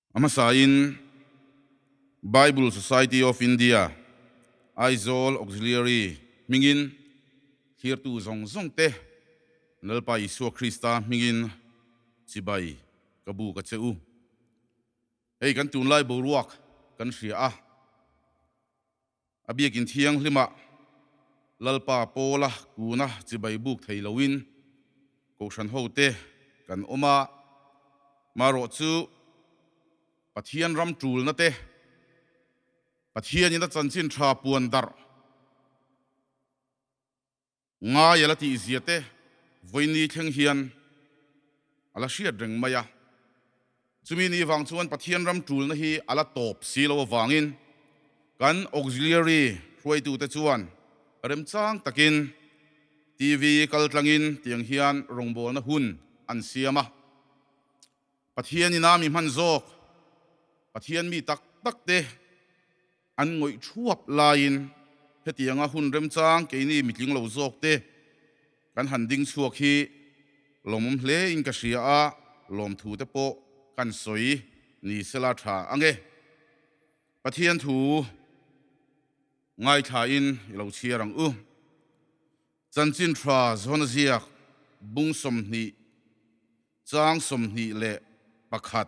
Amasain Bible Society of India Aizawl Auxiliary mingin here tu zong te nalpa Isu Krista mingin sibai kabu ka cheu hey kan tun lai boruak kan ria abiak in thiang lima lalpa pola kuna chibai buk theilowin ko shan hote kan oma maro chu pathian ram tul na te pathian in chanchin tha puan dar nga yalati ziate voini theng hian ala hriat reng maya chumi ni wang chuan pathian ram tul na hi ala top silo wangin kan auxiliary huai tu te chuan rem chang takin TV kal tlangin tiang hian rongbol na hun an siama pathian ina mi man zok pathian mi tak tak te an ngoi thuap lain hetianga hun rem chang ke ni mitling lo zok te kan handing chuak hi lomum hle in ka ria a lom thu te po kan soi ni sela tha ange pathian thu ngai tha in lo chiarang chanchin thra zon ziak bung som ni chang som ni le pakhat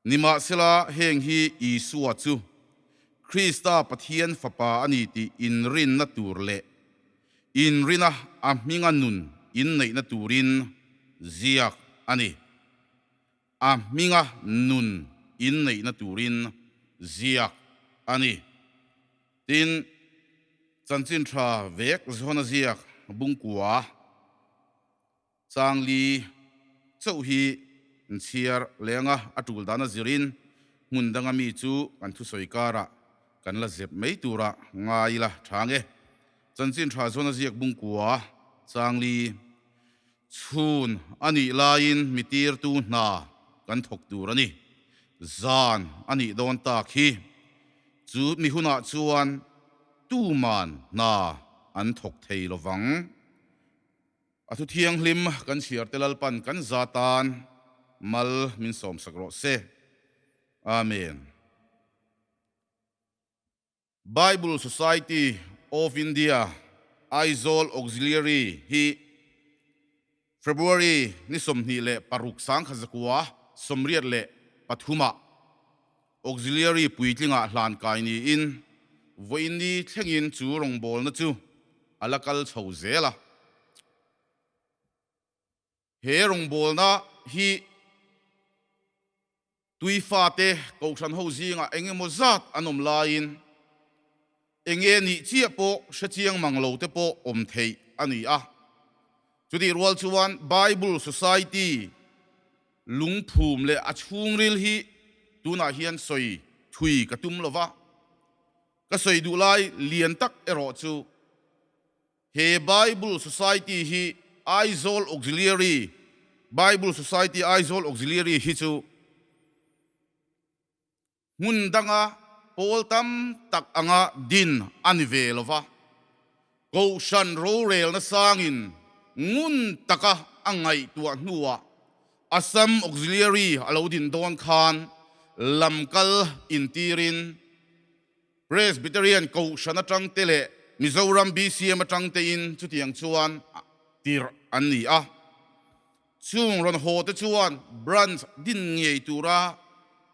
nima sela heng hi Isu chu Krista pathian fapa ani ti inrin na tur le inrina ahminga nun in nei na turin ziak ani ahminga nun in nei na turin ziak ani tin chanchin tha vek zona ziak bungkua changli chau hi chiar lenga atul dana zirin mundanga mi chu kan thu soikara kan la zep mei tura ngai la thange chanchin tha zona ziak bungkua changli chun ani lain mitir tu na kan thok turani zan ani don ta khi chu mi huna chuan tu man na an thok thei lovang athu thiang hlim kan chiar telal pan kan zatan mal min som sakro se amen. Bible Society of India Aizawl Auxiliary hi February ni somni le paruk sang khazakwa somriat le pathuma auxiliary puitlinga hlan kai ni in voini thlengin chu rongbol na chu alakal chhozela he rongbol na hi tuifa te kosan ho zinga enge mozat anom lain enge ni chia po shachiang manglo te po om thei ani chudi rwal chuan Bible Society lungphum le achung ril hi tuna hian soi thui katum lova ka soi du lai lian tak ero chu he Bible Society hi Aizawl Auxiliary Bible Society Aizawl Auxiliary hi chu mundanga poltam tak anga din anivelova ko shan ro rel na sangin ngun taka angai tua nuwa Assam Auxiliary alodin don khan lamkal intirin Presbyterian ko shana tang tele Mizoram BCM tang te in chutiang chuan tir ani chung ron ho te chuan branch din ngei tura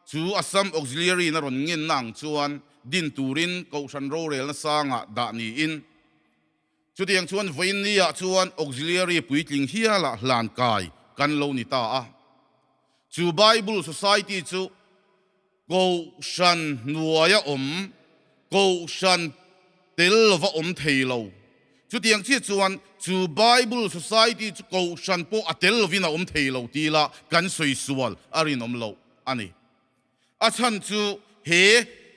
chu Assam Auxiliary na ron ngin nang chuan din turin ko shan ro rel na sanga da ni in chutiang chuan voinia chuan auxiliary puitling hiala hlan kai kan lo ni ta chu Bible Society chu ko shan nuaya ko shan tel va theilo chutiang chi chuan chu Bible Society chu ko shan po atel vina theilo tila kan soi sual arin lo ani achan chu he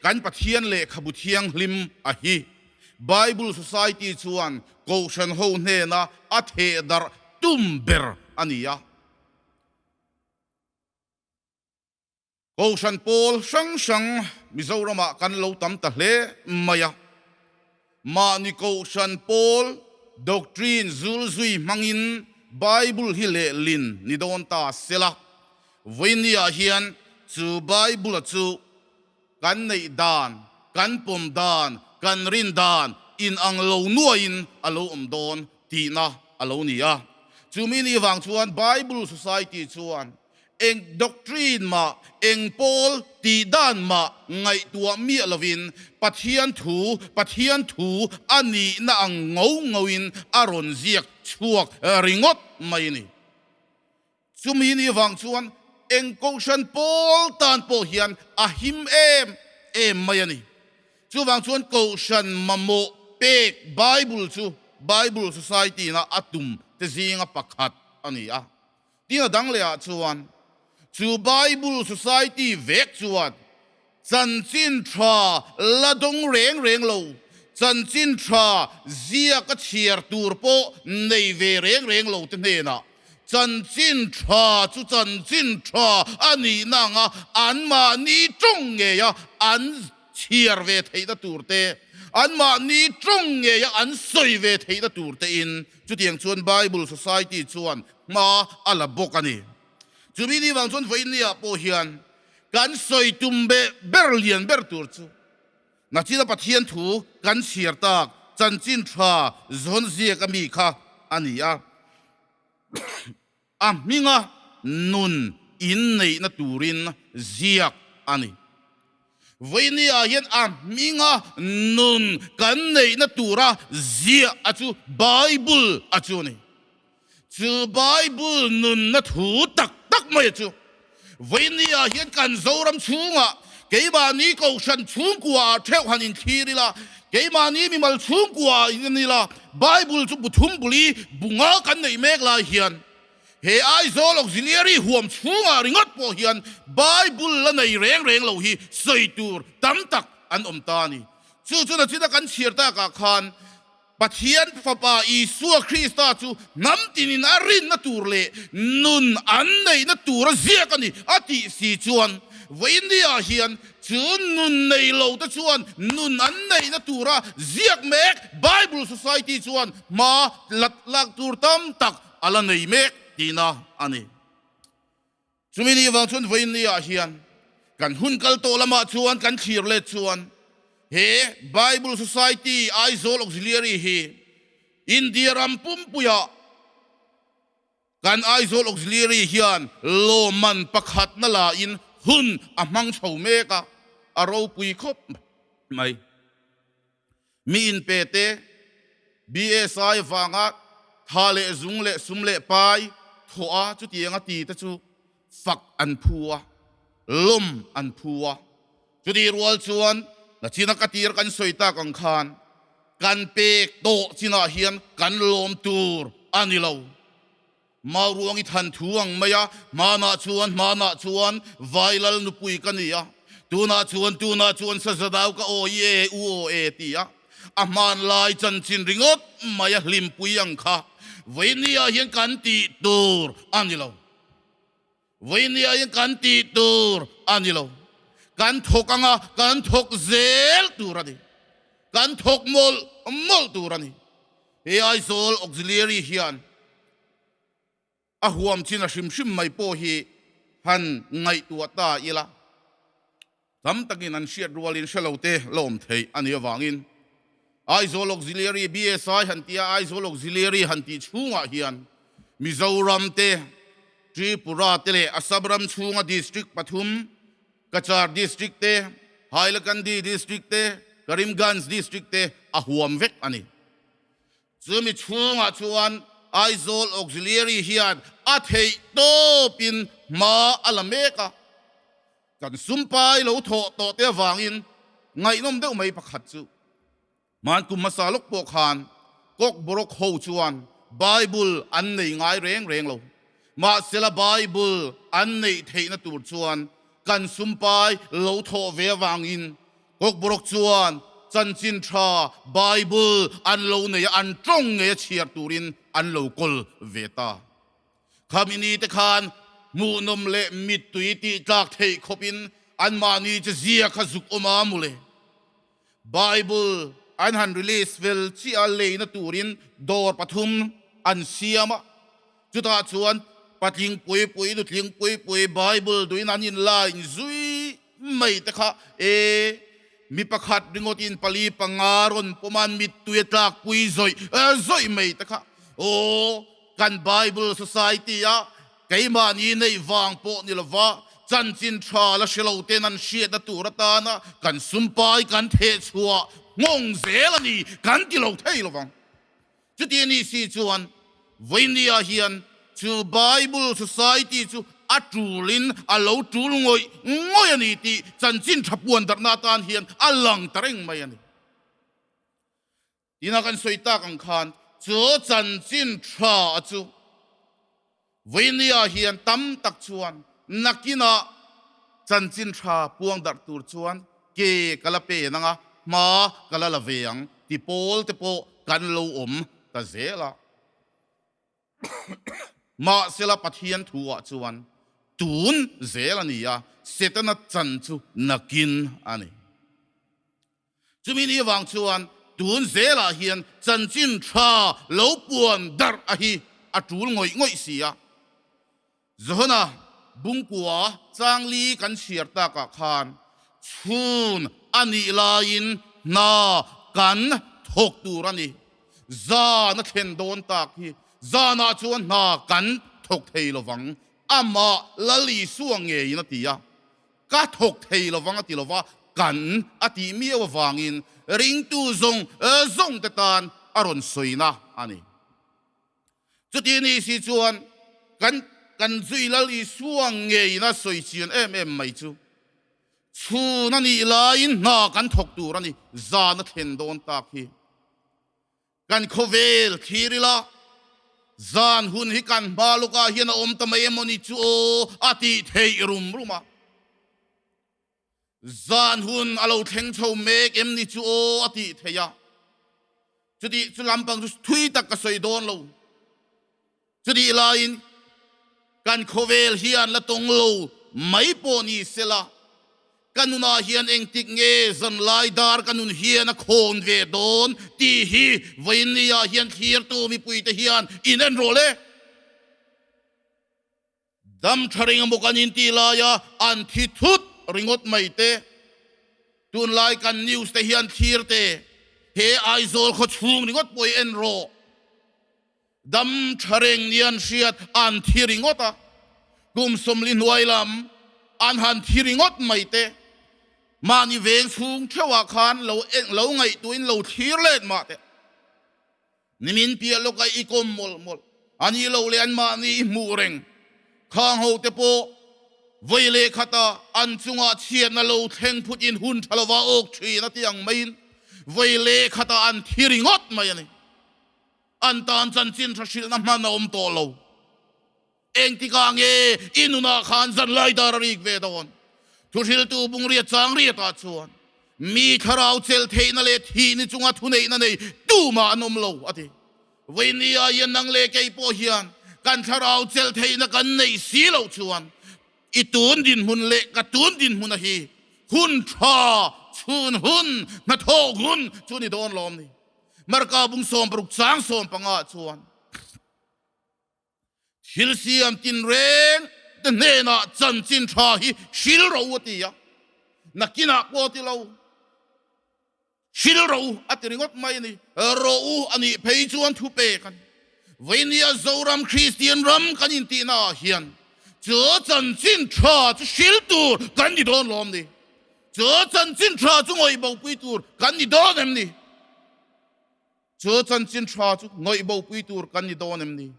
kan pathian le khabuthiang hlim hi Bible Society chuan ko shan ho hne na athe dar tumber ania ko shan pol shang mizorama kan lo tam ta hle maya ma ni ko shan pol doctrine zul zui mangin Bible hi le lin ni don ta sela voinia hian จูไบเบิลจูกันในดานกันปมดานกันรินดานอินอังโลนัวอินอโลอมดอนตีนะอโลเนียจูมินีวังชวนไบเบิลสุสัยตีชวนเองด็อกทรีนมาเองโพลตีด้านมาไงตัวเมียลวินปัทยันถูอันนี้น่าเงาอินอารอนเจียกชัวกริงดไม่นี่จูมีนี่วังชวนเองกูชันโพลตานโพเฮียนอาหิมเอ็มไม่นี่จูวังชวนกูชันมาโมเปกไบเบิลสุสัยตีน่าอัตุมเตจิงปักขัดอันนี้อ่ะที่น่าดังเลยอ่ะชวนจูไบเบิลสุสัยตีเวกชวนจันจินทราละดงเร่งโลจันจินทราเจียกเชียร์ตูร์โปในเวเร่งโลตั้งเนน่ะจันจินทราอันนี้นางอันมานี่จงเงียอันเชียร์เวทีตะตูร์เตอันมานี่จงเงียอันสวยเวทีตะตูร์เตอินจุดยังชวนไบเบิลสุสัยตีชวนมาอัลบกันนี่จุดนี้วังชวนไฟนี่อ่ะโปเฮียนกันสวยตุ่มเบอร์เลียนเบอร์ตูร์จูนักจิตปัทยันถูกันเชียร์ตากจันจินทราจนเจียกมีค่ะอันนี้มิงนุนอินในนัตูรินเจียกอันนี้วันนี้เห็นมิงนุนกันในนัตูระเจียกจูไบเบิลจูนี่จูไบเบิลนุนนัทูตักไม่จูวันนี้เห็นกันโจรมชูงเกี่ยมานี้ก็ฉันชูงกว่าเท่าหันอินทีนี่ละเกี่ยมานี้มีมาชูงกว่าอินนี่ละไบเบิลจุบุทุมบุรีบุงกันในเมฆลายเฮียนเฮไอโซลอกซิเลียรีห่วมชูงริงดโปเฮียนไบเบิลละในเร่งเหล่าฮีใส่ตูร์ตั้มตักอันอมตานี่จู่ๆนะจิตกันเชียร์ตากาคานปัทยันฟ้าป่าอิสุคริสต์จูน้ำตินินารินนัตูร์เล่นุนอันในนัตูร์เสียกันนี่อติสีจวนวันนี้เฮียนจูนุนในโลกจวนนุนอันในนัตูระเสียกเมกไบเบิลสุสัยตีจวนมาลักตูร์ตั้มตักอัลในเมกดีนะอันนี้จุมินีวังชวนวันนี้เฮียนกันหุ่นกัลโตละมาจวนกันเชียร์เล่จวนเฮไบเบิลสุสัยตีไอโซลออกซิเลียรีเฮอินเดียรัมปุ่มปุยะกันไอโซลออกซิเลียรีเฮียนโลมันปักหัดนั่นละอินหุ่นมังเฉาเมกะอารมณ์ปุยคบไม่มีอินเปเตบีเอสไอฟังะทาเลซุงเลซุมเลไปทัวจุดยังตีตะจูฝักอันพัวลมอันพัวจุดที่รัวชวนและที่นักตีร์กันสวยตากังคานกันเปกโตที่น่าเฮียนกันลมตูร์อันนี้เรามารวงอีทันทวงไม่ยะมาหน้าชวนไวลัลนุปุยกันนี่ยะตูน่าชวนสะดาวก็โอเอตียะมันลายจันจินริงดไม่ยะลิมปุยยังค่ะวันนี้เฮียนกันตีตูร์อันนี้เราวันนี้เฮียนกันตีตูร์อันนี้เรากันทกเซลตูระนี่กันทกมอลตูระนี่เฮไอโซลออกซิเลียรีเฮียนห่วมชินชิมไม่โปฮีหันไงตัวตาอีละทำตะกินันเชียดรัวลินเชลเอาเตลมเทอันนี้วางินไอโซลออกซิเลียรีบีเอสไอหันตีไอโซลออกซิเลียรีหันตีชูงะเฮียนมิโซรัมเตทริปุระเตเลอัสบรัมชูงะดิสตริกปทุมกัจจาร์ดิสตริกเตไฮลักันดีดิสตริกเตกริมกันส์ดิสตริกเตห่วมเวกอันนี้ซึ่งมีชูงะชวนไอโซลออกซิเลียรีเฮียนอาเทยโตปินมาอัลเมกะกันซุมไปเราโตเตวางอินไงน้อมเดียวไม่พักขัดจูมันกุมมาสาลกปกหานกกบรกโฮชวนไบเบิลอันในไงเร่งเรามาเสละไบเบิลอันในเทนตูชวนกันซุมไปเราโตเววางอินกกบรกชวนจันจินทราไบเบิลอันเราเนี่ยอันตรงเนี่ยเชียร์ตูรินอันเรากลเวตาคำนี้ตะคานมูนมเละมิดตุยติจากเทคบินอันมานีจะเสียขจุกอมามุเลไบเบิลอันฮันรีลิสเวลที่อัลเลนตูรินดอร์ปฐุมอันเสียมะจุดาชวน ปัดยิงปุยปุยดูยิงปุยปุยไบเบิลดูนันยินลายซุยไม่แต่ค่ะมีประคัดดึงอตินปลีปังารอนประมาณมิตุยตากปุยซอยไม่แต่ค่ะโอ้กันไบเบิลโซซายตี้อะไกมานี่ในวางโปนี่ละวะจันจินชาและเชลาวเตนันเชียดตูรตานะกันสุมปายกันเทชัวงงเซลนี่กันที่เราเทละวังจุดนี้สิจวนวันนี้เฮียนจูไบเบิลโซซายตี้จูอัจูลินอัลโลจูลงอยนี่ที่จันจินทับวนดับนาตานเฮียนอัลลังตริงไม่ยันที่นักกันสวยตากังคานจูจันจินชาจูวันนี้เฮียนตั้มตักชวนนักกินาจันจินชาพวงดักตูชวนเกกะละเปนังมากะละละเวียงที่โปลที่โปกันโลตะเซละมาเสละปัทเฮียนทัวชวนตูนเซละนี่ยเสตนัดจันจูนักกินอันนี้จุมีนี่วังชวนตูนเซละเฮียนจันจินชาโลปวนดักอะฮีอะจูลงอยเสียจฮนะบุงกัวจางลีกันเชียร์ตากะคานชูนอันนี้ลายินนากันทกตูรันนี่จานเข็นโดนตากฮีจานาชวนนากันทกเทลวังอามาลลีสวงเงยนตียก็ทกเทลวังติลวะกันอติมีววังอินริงตูซงตะตานอรุณสวยนะอันนี้จุดนี้สิชวนกันจุยลลีสวงเงยนะสวยเชียนไม่จูชูนั่นนี่ลายนากันทกตูรันนี่จานเข็นโดนตากฮีกันโคเวลคีริลาจานหุ่นฮิกันบาลุกาเฮียนอมตะเมยมนิจูอาทิเทยรุมรุมาจานหุ่นอาลูเทงโชเมกนิจูอาทิเทยาจุดลำปังจุดทุยตักกระสวยโดนเราจุดลายกันโคเวลเฮียนละตงโลไม่ปนีเสละกันนุนาเฮียนเองติกเงซันไลดาร์กันนุนเฮียนโคนเวดอนตีฮีวันนี้เฮียนเทียร์ตัวมีปุยตเฮียนอินเอ็นโรเลดัมชริงมุกันอินตีลายาอันทิทุดริงอดไม่เตตุนไลกันนิวส์ตเฮียนเทียร์เตเฮไอโซลขชุงริงอดปุยเอ็นโรดัมชริงเนียนเชียดอันทีริงอดอะกุมสมลินไวลำอันหันทีริงอดไม่เตมานี่เวงสูงเทวาคานเราไงตัวอินเราทีเล่นมาเตนิมินเปียโลกอีกมมลอันนี้เราเลียนมานี่มูเริงข้างหูเตโปไวเลขตาอันจุงอาเชียนเราเทงพุดินหุ่นทะลวาอกชีนัที่ยังไม่ไวเลขตาอันทีริงอดไม่เนี่ยอันตานจันจินทศิลน้ำมันอมโตเราเองที่กางอินุนาคานจันไลดาริกเวดอนทุศิลตูบุงเรียจางเรียตาชวนมีทาราวเซลเทนเลทีนิจุงอาทุเนนันเนตูมาอนมโลอติเวนีอายันนังเลกไอโปเฮียนกันทาราวเซลเทนกันในสีเหลาชวนอิตูนดินหุนเละกตูนดินหุนฮีหุนชาชุนหุนนาโทหุนชุนิโดนลมนี่มารกาบุงสมปรุกสางสมปังอาชวนฮิลซีอัมตินเรนแต่เนน่าจันจินชาฮิชิลเราวตียนักกินักวติเราชิลเราอัตริงอดไม่นี่เราอันนี้เพย์จวนทุเปกันเวนียโซรัมคริสเตียนรัมกันอินตีนาเฮียนเจอจันจินชาจะชิลตูกันดิโดนลมนี่เจอจันจินชาจะงอยบ่ปุยตูกันดิโดนเอ็มนี่เจอจันจินชาจะงอยบ่ปุยตูกันดิโดนเอ็มนี่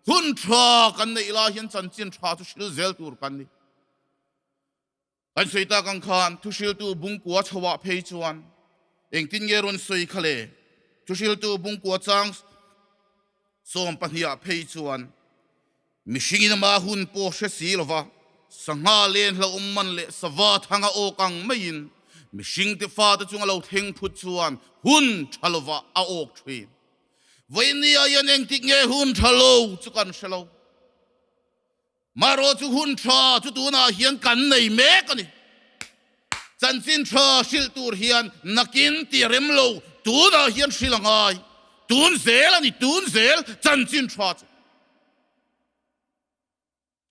หุ่นชากันในลาเฮียนจันจินชาทุชิลเซลตูร์กันนี่อันสวยตากังคานทุชิลตูบุงกัวชวะเพย์จวนเองตินเยรุนสวยทะเลทุชิลตูบุงกัวจังสมปัญญาเพย์จวนมิชิงินมาหุ่นโปเชสีลวะสังหาเลนละมันเลสวัสดิ์หังโอกังไม่ยินมิชิงติฟ้าตะจุงเราเทงพุทจวนหุ่นชลวะอาโอกทวีวันนี้ยันเองติเงหุ่นทะโลจุกันเชลมารอจุหุ่นชาจุตัวน่าเฮียนกันในเมกันนี่จันจินชาชิลตูร์เฮียนนักินตีเริมโลตัวน่าเฮียนชิลงายตูนเซลนี่ตูนเซลจันจินชา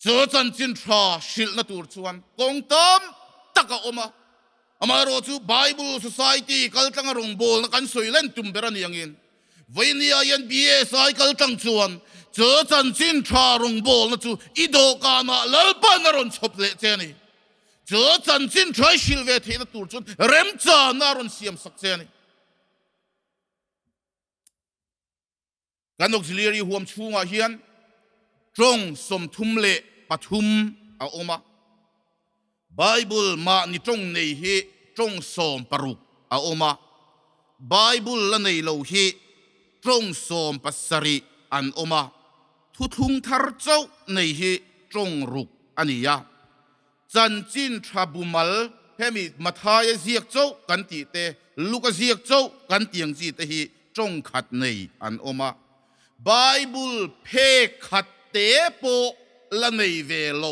เจอจันจินทราชิลนัตูร์ชวนกงตามตักออกมาอามาโรจูไบเบิลโซไซตี้กัลตังรงบอลนักันสวยเล่นตุ่มเบรันยังอินวันนี้ยันบีเอสไอกัลตังชวนเจอจันจินทรารงบอลนัจูอิโดกานาลลปานารอนชอบเละเจนี่เจอจันจินทราชิลเวทีนัตูร์ชวนเริ่มจานารอนเสียมสักเจนี่การออกซิเลียรีห่วมชูงาเฮียนตรงสมทุมเละปฐุมเอาออกมาไบเบิลมานี่ตรงในเฮตรงสมปรุกเอาออกมาไบเบิลละในโลเฮตรงสมปัสริอันออกมาทุทุงทาร์เจ้าในเฮตรงรุกอันนี้ยาจันจินทราบุมัลเฮมีมาทายเสียกเจ้ากันตีเตลูกเสียกเจ้ากันเตียงจีเตฮีตรงขัดในอันออกมาไบเบิลเพขัดเตโปละในเวโล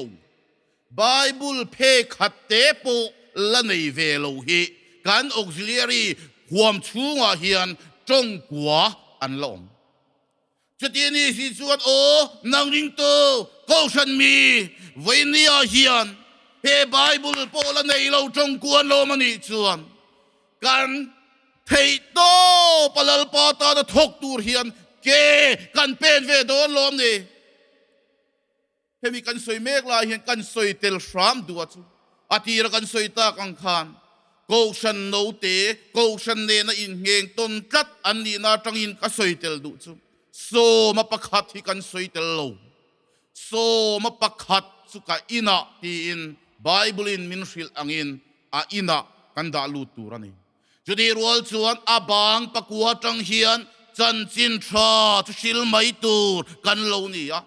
ไบเบิลเพขัดเตโปละในเวโลเฮการออกซิเลียรีห่วมชูงาเฮียนจงกัวอันลงจุดนี้สิส่วนโอนางริงโตก็ฉันมีวันนี้เฮียนเฮไบเบิลโปละในโลจงกัวโลมันนี่ส่วนการเทโตปลลปาตาทกตูเฮียนเกกันเป็นเวโดนลมนี่เฮมีกันสวยเมฆลายเห็นกันสวยเตลสามดัวจูอาทิตย์กันสวยตากังคานโกชันโนเตโกชันเนนอินเฮงต้นกัดอันนี้นาจังอินกันสวยเตลดูจูโซมาประคัดที่กันสวยเตลโลโซมาประคัดสุกาอินะที่อินไบเบิลอินมินฟิลอังอินอาอินะกันดาลูตูรันี่จุดที่รัวชวนอาบังประกวดจังเฮียนจันจินทราทุชิลไม่ตูกันโลนี่อะ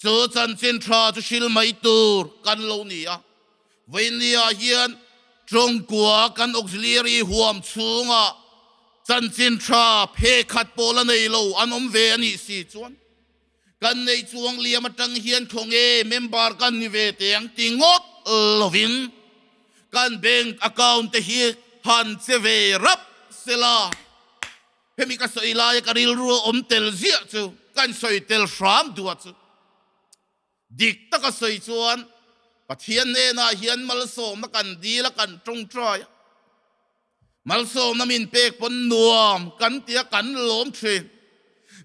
เจอจันจินทราทุชิลไม่ตูกันโลนี่อะวันนี้เฮียนจงกัวกันออกซิเลียรีห่วมชูงะจันจินทราเพขัดโปละในโลอันอมเวนี่สิจวนกันในจวงเลียมาจังเฮียนคงเมมบาร์กันนิเวศเตียงติงดลวินกันแบงก์อคาวน์เฮียฮันเซเวรับเซลาเฮมิกัสอิลายกันริลรัวอมเตลเซียจูกันสอยเตลฟรามดัวจูดิกตะกัสอยจวนปะเทียนเนน่าเฮียนมัลโซมกันดีละกันตรงตรอยมัลโซมนามินเปกปนนวมกันเตียกันล้มเทรน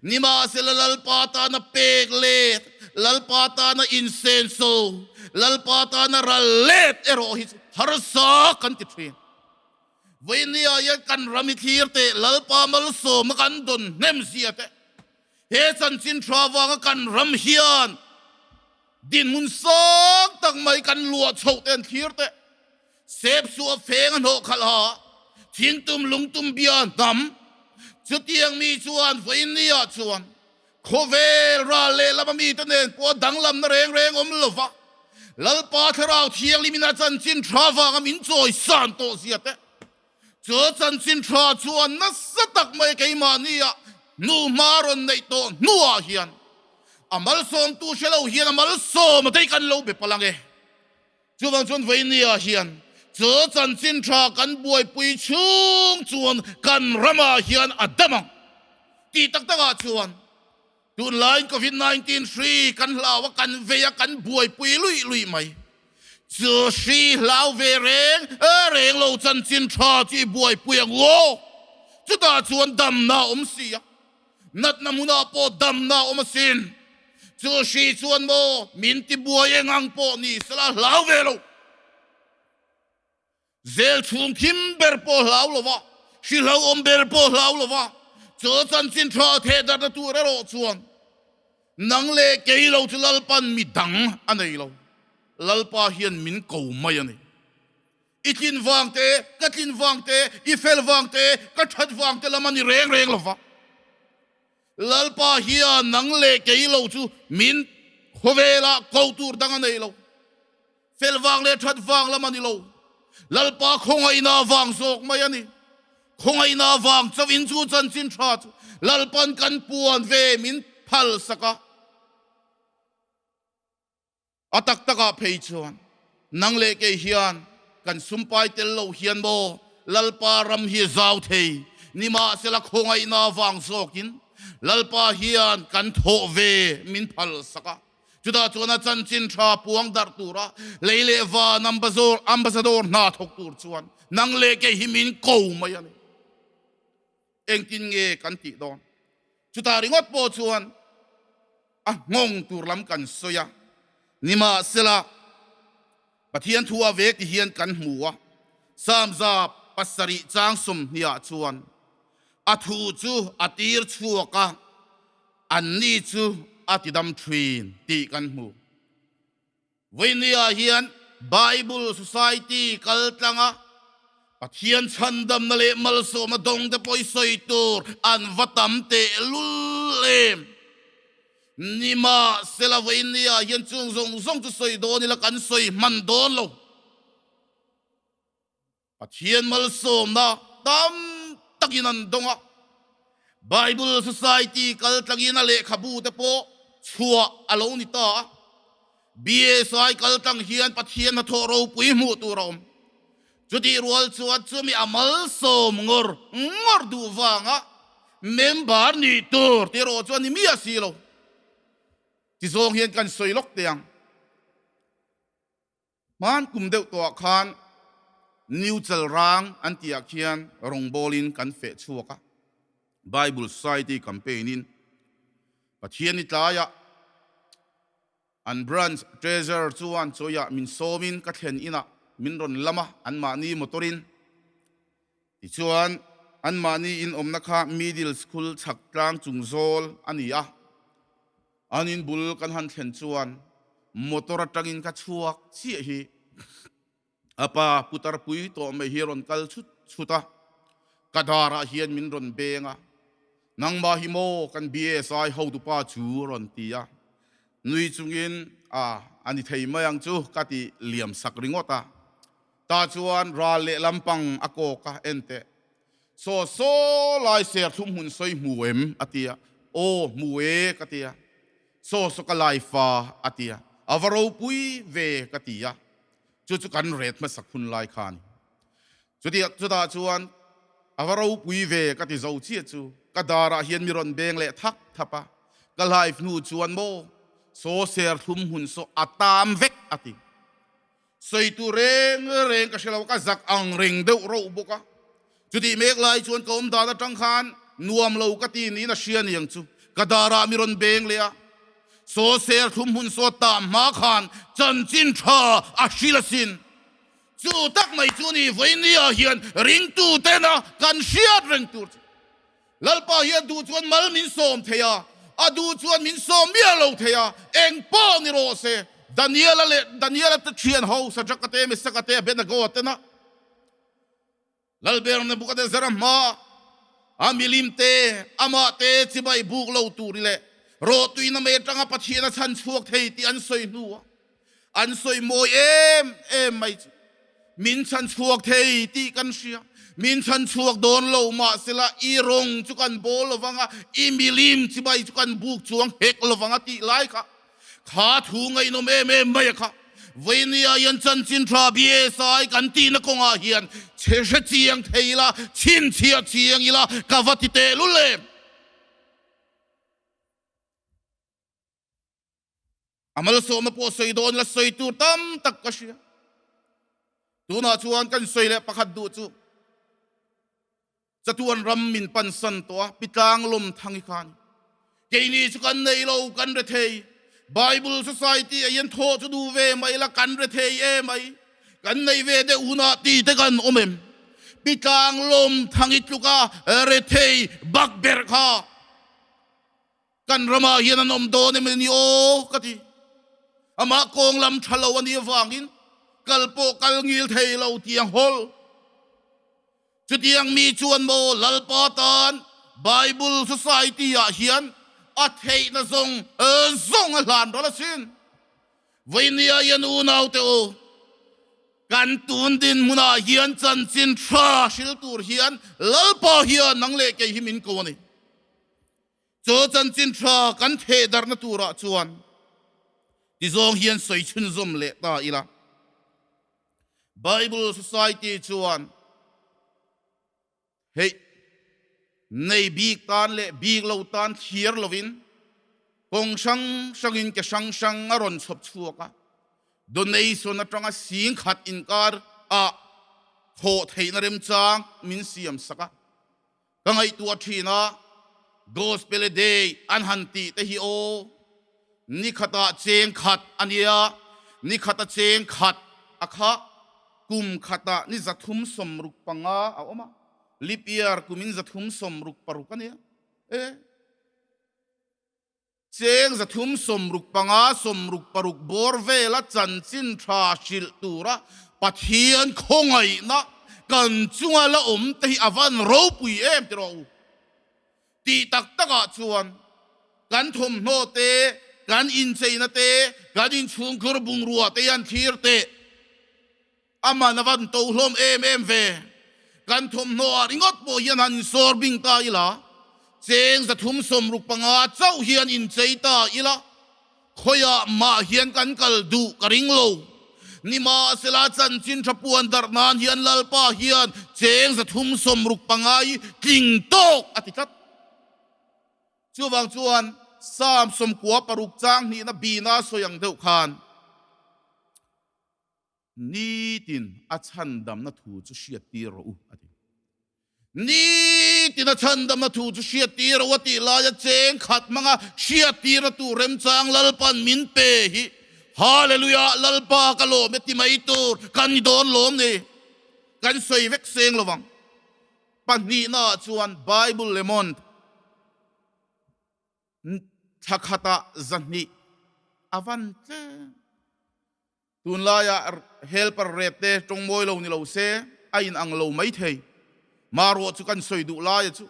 นิมาเซลลัลปาตานาเปกเลตลัลปาตานาอินเซนโซลัลปาตานารัลเลตเอโรฮิสฮาร์ซากันติเทรนวันนี้ยังกันรามิทีร์เตลัลปามัลโซมกันดนเนมเซียเตเฮซันจินทราวางกันรำเฮียนดินมุนซอกตั้งไม่กันลัวโฉดเต็นทีร์เตเซฟสัวเฟงอันโหขลาทิ้งตุมลุงตุมเบียนดำจุดยังมีชวนวันนี้ชวนโคเวราเลลามีตัวเนนปวดดังลำนเรงเรงอมลฟะลัลปาทราวเทียงลิมินาจันจินทราวางมินโจยสันโตเสียเตเจอจันจินทราชวนนัสตักไม่เกี่ยมานี่อะนูมารอนในโตนัวเฮียนอามัลโซมตูเชลเฮียนอามัลโซมได้กันโลเบปลังเอจูบังชวนวันนี้เฮียนเจอจันจินทรากันบวยปุยชุงชวนกันรามาเฮียนอัดมังตีตักตักชวนดูไลน์โควิด-19 ฟรีกันลาวกันเวียกันบวยปุยลุยลุยไหมเจอชีลาวเวเรงเรงเราจันจินทราที่บวยปุยงโง่จุดตาชวนดำนาอมเสียนัดนามุนาโปดำนาอมสินเจอชีชวนโมมินติบวยงังโปนี่สละลาวเวโลเซลชุงคิมเบอร์โปลาวลวะชิลาวอมเบอร์โปลาวลวะเจอจันจินทราเทดัตตัวเรโรชวนนังเลเกยเราจะลลปันมีดังอันไหนเราลัลปาเฮียนมินกูไม่ยันอีกินวังเตกักินวังเตอีเฟลวังเตกัดทัดวังเตละมันเร่งละวะลัลปาเฮียนนังเล็กเกยเราจูมินโคเวล่ากูตูร์ดังอันไหนเราเฟลวังเล่ทัดวังละมันเราลัลปาคงไอนาวังโศกไม่ยันคงไอนาวังจะวินจูจันจินทราลัลปันกันปวนเวมินพัลสกะอาตักตะกะเพยชวนนังเลเกเฮียนกันสุมไปเตลโลเฮียนโบลัลปารำเฮียซาวเทนิมาเสลักคงไอนาวังโซกินลัลปาเฮียนกันโทเวมินพัลสกะ จุดาจวนจันจินชาปวงดาร์ตูระเลเลวานัมบาโซอัมบาซาดอร์นาทกตูร์ชวนนังเลเกหิมินโกมายันเองกินเงกันติดอนจุดาริงอดโปชวนงงตูร์ลำกันสยานิมาเสละปะเทียนทัวเวกที่เฮียนกันหัวสามซาปัสริจางสมเนียชวนอัทูจูอัตีร์ชัวกะอันนี้จูอัติดำทรีนตีกันหูวันนี้เฮียน Bible Society กัลตังะปะเทียนชันดำนั่นเลมัลโซมาดงเตปอยสอยตูร์อันวัตมเตลุเลมนี่มาเซลาวันนี้เฮียนจุงซงจะสอยโดนี่ละกันสอยมันโดนโลปะเทียนมัลโซมาตามตักินันดงะ Bible Society กัลตังยินาเลขบูเตปอชัวอโลนิตา BSI กัลตังเฮียนปะเทียนมาโทรปุยมูตุรมจุดที่รัวชวดจะมีอามัลโซมงอร์ดูฟังะเมมเบอร์นี่ตัวที่รัวชวดนี่มีอาศิโลที่ทรงเฮียนกันสวยล็อกเตียงมันกุมเดวตัวขานนิวเจลรังอันที่อาเขียนรงโบลินกันเฟชชัวกะ Bible Society campaignin ปะเทียนนิตายะอันบรันส์เทรเซอร์ชวนโซยะมินโซมินกัดเห็นอินะมินรอนลามะอันมานีมอตรินที่ชวนอันมานีอินอมนักะมิดเดิลสคูลชักกลางจุงโซลอันนี้อ่ะอันอินบุลกันหันเห็นชวนมอตอร์ตังอินกัดชัวกเสียฮีอาปาพุตรปุยโตไม่เฮรอนกัลชุดกระดาระเฮียนมินรอนเบงอ่ะนังมาฮิโมกัน BSI เฮาตุปาจูรอนตีอ่ะนุยจุงอินอันนี้ไทยมายังจูกติเหลี่ยมสักริงอตาตาชวนราเลลำปังอโกกะเอ็นเตโซลายเสียทุ่มหุ่นซอยหมูเอ็มอติยาโอหมูเอกติยาสกลายฟ้าอติยาอาวารปุยเวกติยาจุกันเรทมาสักคุณลายคานจุดาชวนอาวารปุยเวกติเจ้าเชียจูกระดาระเฮียนมิรอนเบงเละทักทับปะกลายนูชวนโมโซเสียทุ่มหุ่นโซอัตามเวกอติสวยตูเรงก็เชลวก็จักอังเริงเดวรูบุกะจุดที่เมกลายชวนกอมดาดจังขานนวมเลวกตีนี้นะเชียนยังจูกระดารามิรอนเบงเลียโซเสียทุ่มหุ่นโซตามมาขานจันจินชาอาชิลสินจูตักไม่จูนี่วันนี้เฮียนริงตูเตนะกันเชียดริงตูลัลปาเฮียนดูชวนมัลมินโซมเทียดูชวนมินโซมเมียโลเทียเองป้อนิโรเซดานิเอลตะเชียนเฮาสัจกเตมิสกเตเบนโกเตนะลัลเบร์นบุกเดซาร์มาอามิลิมเตอามาเตจิบายบุกโลตูริเลโรตุยนเมจังปัทเฮียนชันชวกเทติอันสวยนัวอันสวยโมเอ็มไม่มินชันชวกเทติกันเชียมินชันชวกโดนโลมาเสละอีรงจุกันโบลวังอีมิลิมจิบายจุกันบุกจวงเฮกลวังติไลค่ะขาถูไงโนเมไม่ค่ะวันนี้ยันจันจินทราบีเอสายกันตีนักงาเฮียนเชษเจียงเทียละชินเชียเจียงอีละกาวัติเตลุเลอามาลโซมาโพสอยโดนละสอยตูตั้มตักกษเชียตูน่าชวนกันสอยเละประคัดดูจูจะทวนรำมินปันสันตัวปิดางลมทางอีกานเกลีจุกันในโลกันเรเทย Bible Society ยันโทจะดูเวไม่ละกันเรเทยไม่กันในเวเดอุนาตีเตกันอมมปิดางลมทางอีจุกาเรเทยบักเบรคากันรมาเฮียนนมโดนมันโยกติอามาโกงลำชะลวันนี้ฟังอินกัลโปกัลงิลเทยเราเตียงฮอลจุดยังมีชวนโมลัลปาตัน Bible Society เฮียนอัฐินะทรงหลานรละสินวันนี้ยันอุณาวเตโอกันตุนดินมุนาเฮียนจันจินทราชิลตูร์เฮียนลัลปาเฮียนนังเล็กหิมินโกนี่โจจันจินทรากันเทดาร์นตูระชวนที่ทรงเฮียนสวยชุนซุมเละตาอีละ Bible Society ชวนเฮ้ในบีกตานเละบีกเหล่าตานเทียร์ลวินโก pong sang ke sang aron chop chuaka donation atanga sing khat inkar a kho theina rem chang min siam saka kangai tu athina gospel day an hanti te hi o ni khata cheng khat ania ni khata cheng khat akha kum khata ni zathum somruk panga a oma lip year kumin zathum somruk parukania cheng zathum somruk panga somruk paruk borvela chanchin tha shil tura pathian khongai na kan chunga la te hi avan ro pui em te ro ti tak taka chuan kan thum no te kan in cheina te kan in chung khur bung ruwa te yan thir te ama navan to hlom em ve kan thum no ringot po yan han sorbing ta ila cheng zathum somruk panga chau hian in cheita ila khoya ma hian kan kal du karing lo ni ma sela chan chin thapuan darnan hian lalpa hian cheng zathum somruk pangai king tok atitat chuwang chuan sam som kwa paruk chang ni na bina soyang deuh khan ni tin a chan dam na thu chu hriat tir ro ati ni tin a chan dam na thu chu hriat tir ro ati la ya cheng khat manga hriat tir tu rem chang lalpan min pe hi hallelujah lalpa kalo meti mai tur kan don lom ni kan soi vek seng lowang pani na chuan bible lemon thakata zanni avan che tun la ya helper rete tong moi lo ni lo se ain ang lo mai thei maro chu kan soi du la ya chu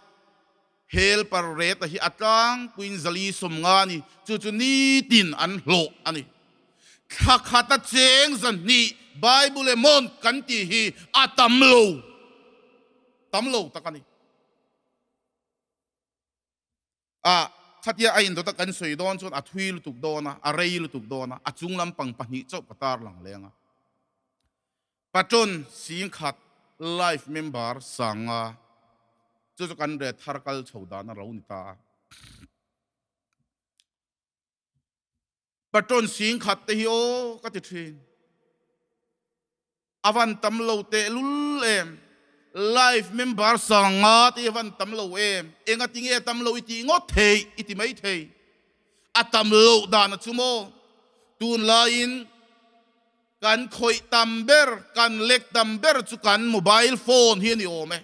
helper rete hi atang kuin zali som nga ni chu ni tin an hlo ani thakata cheng zanni bible lemon kan ti hi tamlo takani khatia ain do ta kan soi don chon athui lu tuk dona arei lu tuk dona achung lam pang pahni chau patar lang lenga patron sing khat life member sanga chu kan re tharkal choda na rauni ta patron sing khat te hi o ka ti thin avan tamlo te lul em life member sanga ti van tamlo em enga tinge tamlo iti ngot thei iti mai thei atamlo dana chumo tun lain kan khoi tamber kan lek tamber chu kan mobile phone hi ni ome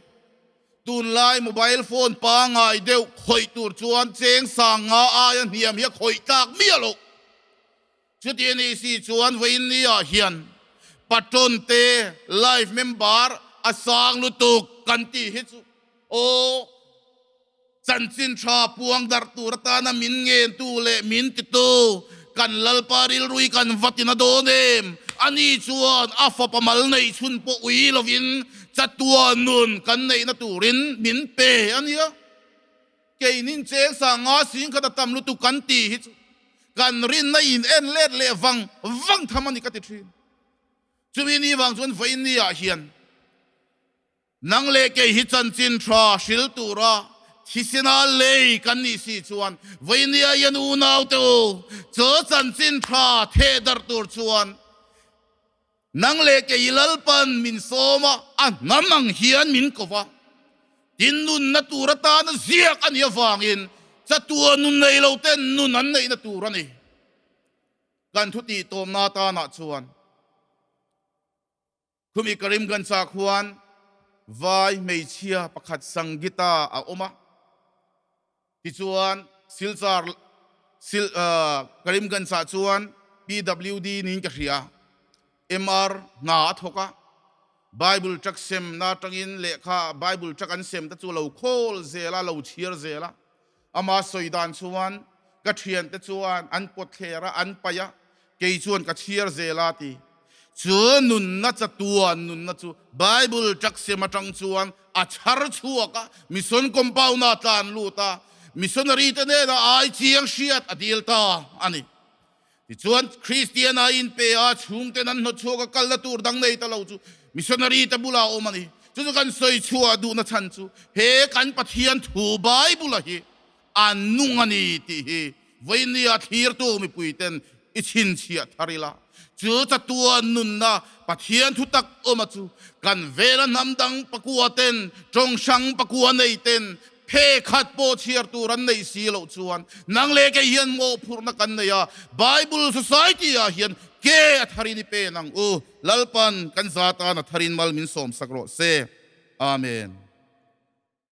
tun lai mobile phone pa ngai deu khoi tur chuan cheng sanga ayan hiam hi khoi tak mi alo chu ti ni si chuan vein ni a hian patron te life member asang lutuk kanti hichu o chanchin tha puang dar turata na min ngen tu le min ti tu kan lalparil rui kan vatina donem ani chuan afa pamal nei chun po ui lovin chatua nun kan nei na turin min pe ania keinin cheng sanga sing khata tam lutuk kanti hichu kan rin na in en let le wang thamani ka ti thin chumi ni wang chuan vein ni a hian nang le ke hi chanchin tha shil tura thisina le kan ni si chuan voinia yanu nau to cho chanchin tha the dar tur chuan nang le ke ilal pan min soma a namang hian min kova tin nun na turata na ziak an ya wangin cha tua nun nei lo ten nun an nei na turani kan thuti tom na ta na chuan khumi karim gan sa khuan vai mei chia pakhat sangita a oma tichuan silchar karimganj sa chuan pwd nin ka hria mr na thoka bible chak sem na tangin lekha bible chak an sem ta chu lo khol zela lo chiar zela ama soidan chuan ka thian te chuan an pot thera an paya ke chuan ka chiar zela ti chu nun na cha tuan nun na chu bible chak sem atang chuan a char chuaka mission compound na tan luta missionary te ne na ai chiang shiat adil ta ani ti chuan christian a in pe a chung te nan no choka kal na tur dang nei ta lo chu missionary te bula o mani chu kan soi chua du na chan chu he kan pathian thu bible hi an nung ani ti hi Vainia thir tu mi puiten ichin chia tharila chu cha tua nun na pathian thu tak omatu kan vela namdang pakuaten trong sang pakua nei ten phe khat po chiar tu ran nei si lo chuan nang le ke hian mo phurna kan nei ya Bible society ya hian ke atharini pe nang lalpan kan zata na tharin mal min som sakro se amen.